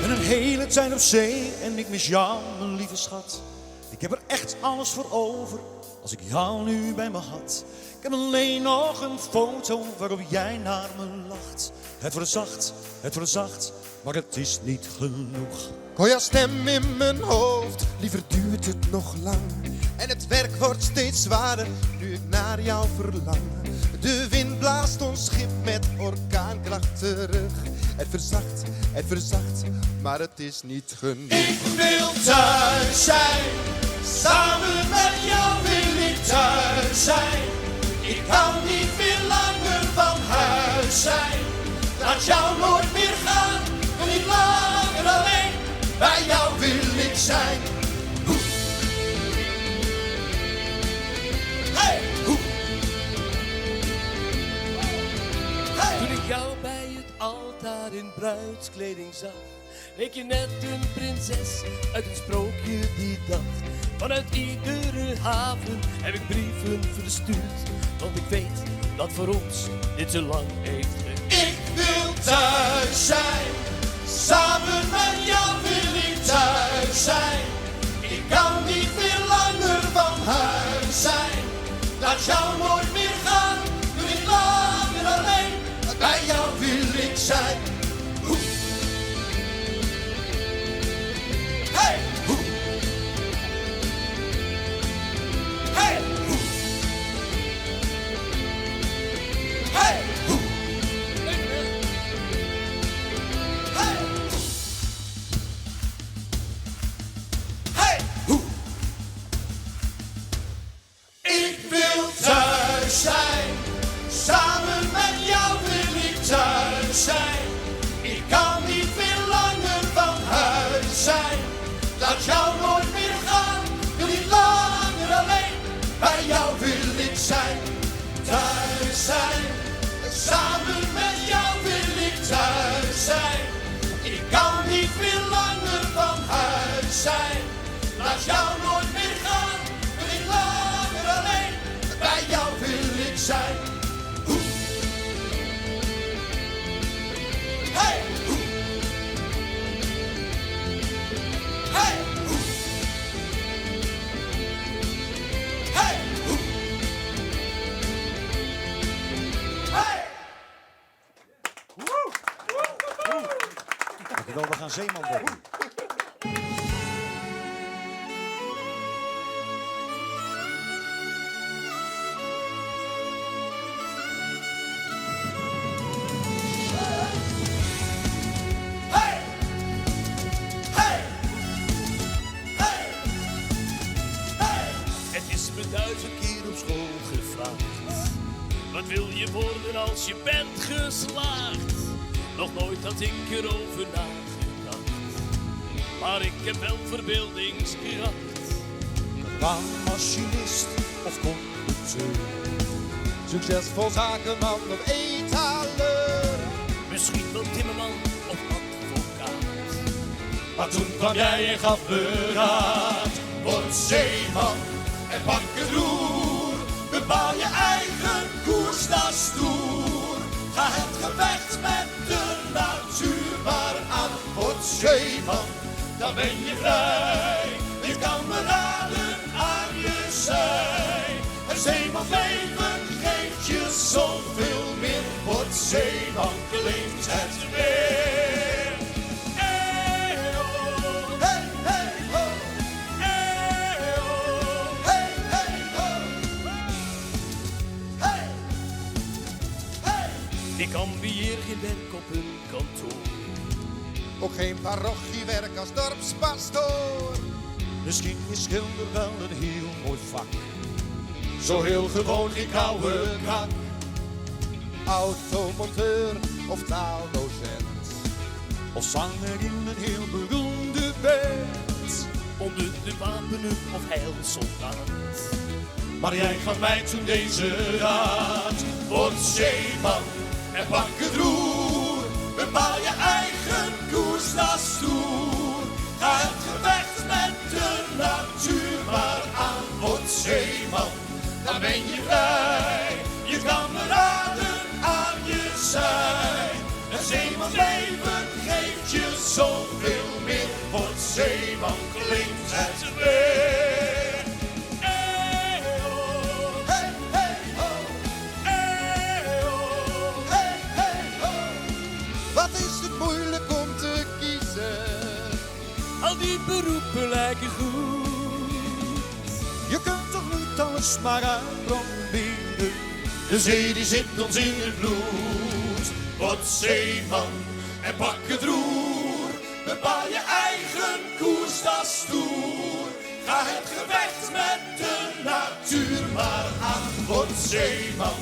ben een hele tijd op zee en ik mis jou, mijn lieve schat. Ik heb er echt alles voor over, als ik jou nu bij me had. Ik heb alleen nog een foto waarop jij naar me lacht. Het verzacht, maar het is niet genoeg. Ik hoor jouw stem in mijn hoofd, liever duurt het nog lang. En het werk wordt steeds zwaarder, nu ik naar jou verlang. De wind blaast ons schip met orkaankracht terug. Het verzacht, maar het is niet genoeg. Ik wil thuis zijn, samen met jou wil ik thuis zijn. Ik kan niet meer langer van huis zijn. Laat jou nooit meer gaan, en niet langer alleen. Bij jou wil ik zijn. Hoe. Hey, hoe. Hey. Toen ik jou bij het altaar in bruidskleding zag, leek je net een prinses uit een sprookje die dag. Vanuit iedere haven heb ik brieven verstuurd, want ik weet dat voor ons dit zo lang heeft geduurd. Ik wil thuis zijn, samen met jou wil ik thuis zijn. Ik kan niet meer langer van huis zijn. Laat jou nooit meer gaan, doe niet langer alleen. Bij jou wil ik zijn. Hoe. Hey, hoe. Hey, hoe. Hey, hoe. Hey, hey, hoe. Ik wil thuis zijn, samen met jou wil ik thuis zijn. Ik kan niet meer langer van huis zijn. Laat jou nooit meer gaan, wil niet langer alleen. Bij jou wil ik zijn, thuis zijn. Samen met jou wil ik thuis zijn. Ik kan niet meer langer van huis zijn. Laat jou nooit meer gaan, wil niet langer alleen. Bij jou wil ik zijn. Hoe. Hey, hoe. Hey, hoe. Hey, hoe. Hey. Dankjewel, we gaan zeeman worden. Hey! Hey! Hey! Hey! Het is me 1000 keer op school gevraagd: wat wil je worden als je bent geslaagd? Nog nooit had ik erover nagedacht, maar ik heb wel verbeeldingskracht. Baanmachinist of conducteur, Succesvol zakenman of etaleur. Misschien wel timmerman of advocaat. maar toen kwam jij en gaf me raad. Word zeeman en pak het roer, bepaal je eigen koers, dat is stoer. Ga het gevecht met de natuur maar aan. Word zeeman, dan ben je vrij. Je kameraden aan je zij. Het zeemansleven geeft je zoveel meer. Word zeeman, leeft het weer. Hey, ho. Hey, hey, ho. Hey, ho. Hey, hey, ho. Hey, hey. Ik ambieer geen werk op een kantoor. Ook geen parochiewerk als dorpspastoor. Misschien is schilder wel een heel mooi vak. Zo heel gewoon, ik hou een krak. Automonteur of taaldocent. Of zanger in een heel beroemde band. Onder de wapenen of heilsoldaat. Maar jij gaf mij toen deze raad. Word zeeman en pak het roer. Bepaal je eigen koers, dat is stoer. Ga het gevecht met de natuur maar aan. Word zeeman, dan ben je vrij. Je kameraden aan je zij. Een zeemansleven geeft je zoveel zeeman klinkt het weer. Hey hey ho, hey ho. Wat is het moeilijk om te kiezen? Al die beroepen lijken goed. Je kunt toch niet alles maar uitproberen. De zee die zit ons in het bloed. Word zeeman en pak het roer. Bepaal je eigen koers, dat is stoer. Ga het gevecht met de natuur maar aan. Word zeeman,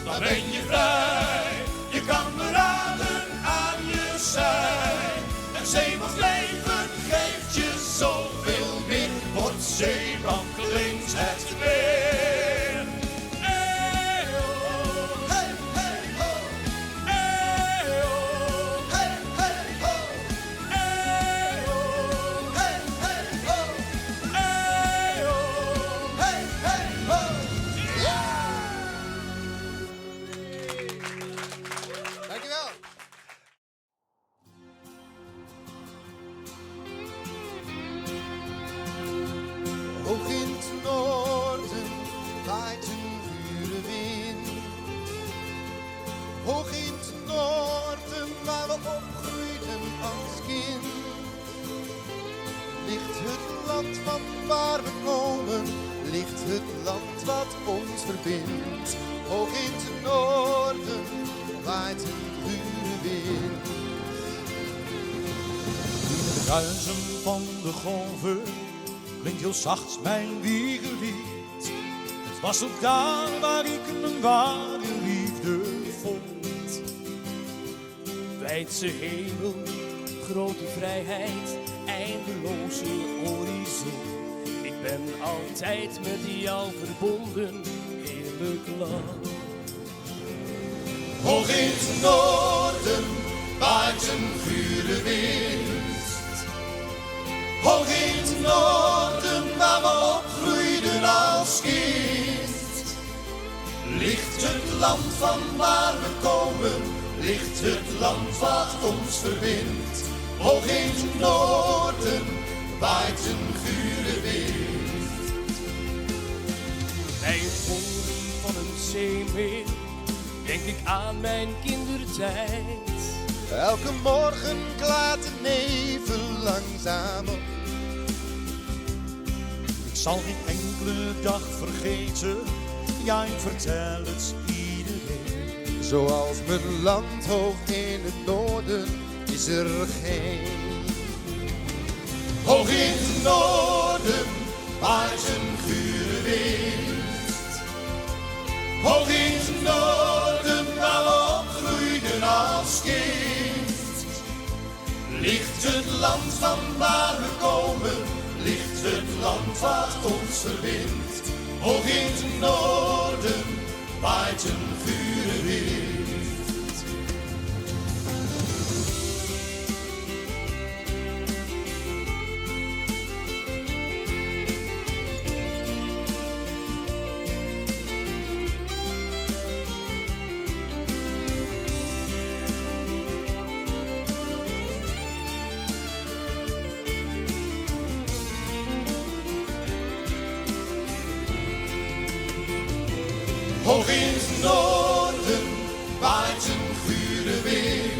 dan ben je vrij. Je kameraden aan je zij. Een zeemansleven geeft je zoveel meer. Word zeeman, klinkt het weer. Hey ho, hey hey ho, hey ho, hey hey ho, hey ho, hey hey ho, hey ho, hey hey ho. Dankjewel. Hoog in het noorden waait een gure wind. Hoog in het noorden waar we opgroeiden als kind. Ligt het land van waar we komen, ligt het land wat ons verbindt. Hoog in het noorden waait een gure wind. In het ruisen van de golven klinkt heel zacht mijn wiegenlied. Het was ook daar waar ik mijn ware liefde vond. Wijdse hemel, grote vrijheid, eindeloze horizon. Ik ben altijd met jou verbonden, heerlijk land. Hoog in het noorden waait een gure wind. Hoog in het noorden waar we opgroeiden als kind. Ligt het land van waar we komen, ligt het land wat ons verbindt. Hoog in het noorden waait een gure wind. Bij het boren van een zeemeer denk ik aan mijn kindertijd. Elke morgen klaart de nevel langzaam op. Ik zal geen enkele dag vergeten, ja ik vertel het iedereen. Zoals mijn land hoog in het noorden is er geen. Hoog in het noorden waait een gure wind. Hoog in het noorden waar we opgroeiden als kind. Ligt het land van waar we komen, ligt het land wat ons verbindt. Hoog in het noorden waait een gure wind. Hoog in het noorden waait een gure wind.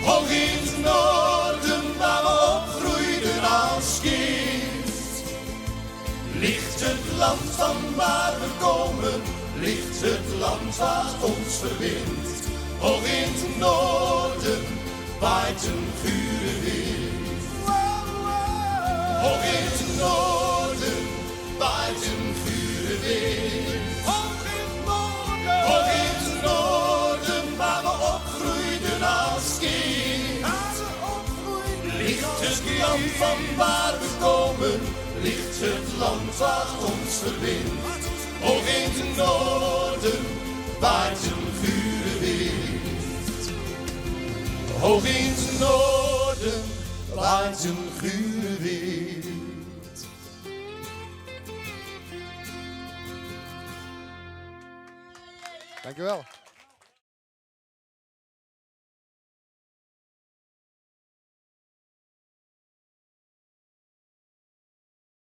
Hoog in het noorden waar we opgroeiden als kind. Ligt het land van waar we komen, ligt het land wat ons verbindt. Hoog in het noorden waait een gure wind. Hoog in het noorden waait een gure wind. Hoog in het noorden waar we opgroeiden als kind. Ligt het land van waar we komen, ligt het land wat ons verbindt. Hoog in het noorden waait een gure wind. Hoog in het noorden waait een gure wind. Dankjewel.